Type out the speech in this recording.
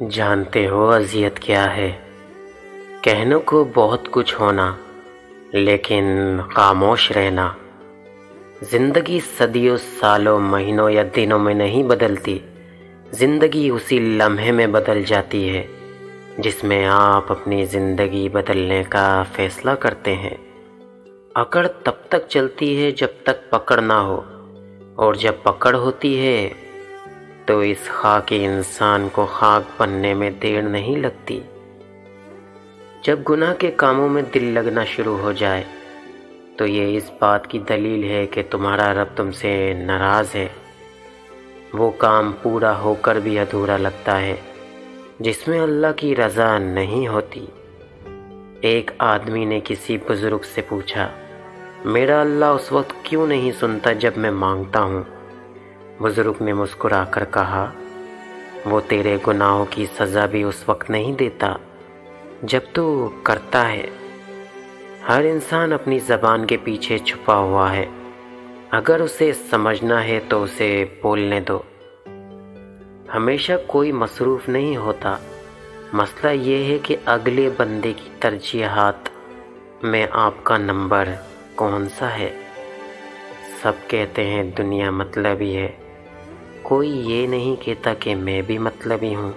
جانتے ہو اذیت کیا ہے؟ کہنے کو بہت کچھ ہونا لیکن خاموش رہنا۔ زندگی صدیوں سالوں مہینوں یا دنوں میں نہیں بدلتی، زندگی اسی لمحے میں بدل جاتی ہے جس میں آپ اپنی زندگی بدلنے کا فیصلہ کرتے ہیں۔ اکڑ تب تک چلتی ہے جب تک پکڑ نہ ہو، اور جب پکڑ ہوتی ہے تو اس خاکی انسان کو خاک بننے میں دیر نہیں لگتی۔ جب گناہ کے کاموں میں دل لگنا شروع ہو جائے تو یہ اس بات کی دلیل ہے کہ تمہارا رب تم سے ناراض ہے۔ وہ کام پورا ہو کر بھی ادھورا لگتا ہے جس میں اللہ کی رضا نہیں ہوتی۔ ایک آدمی نے کسی بزرگ سے پوچھا، میرا اللہ اس وقت کیوں نہیں سنتا جب میں مانگتا ہوں؟ بزرگ نے مسکرا کر کہا، وہ تیرے گناہوں کی سزا بھی اس وقت نہیں دیتا جب تو کرتا ہے۔ ہر انسان اپنی زبان کے پیچھے چھپا ہوا ہے، اگر اسے سمجھنا ہے تو اسے بولنے دو۔ ہمیشہ کوئی مصروف نہیں ہوتا، مسئلہ یہ ہے کہ اگلے بندے کی ترجیحات میں آپ کا نمبر کون سا ہے۔ سب کہتے ہیں دنیا مطلبی ہے، کوئی یہ نہیں کہتا کہ میں بھی مطلبی ہوں۔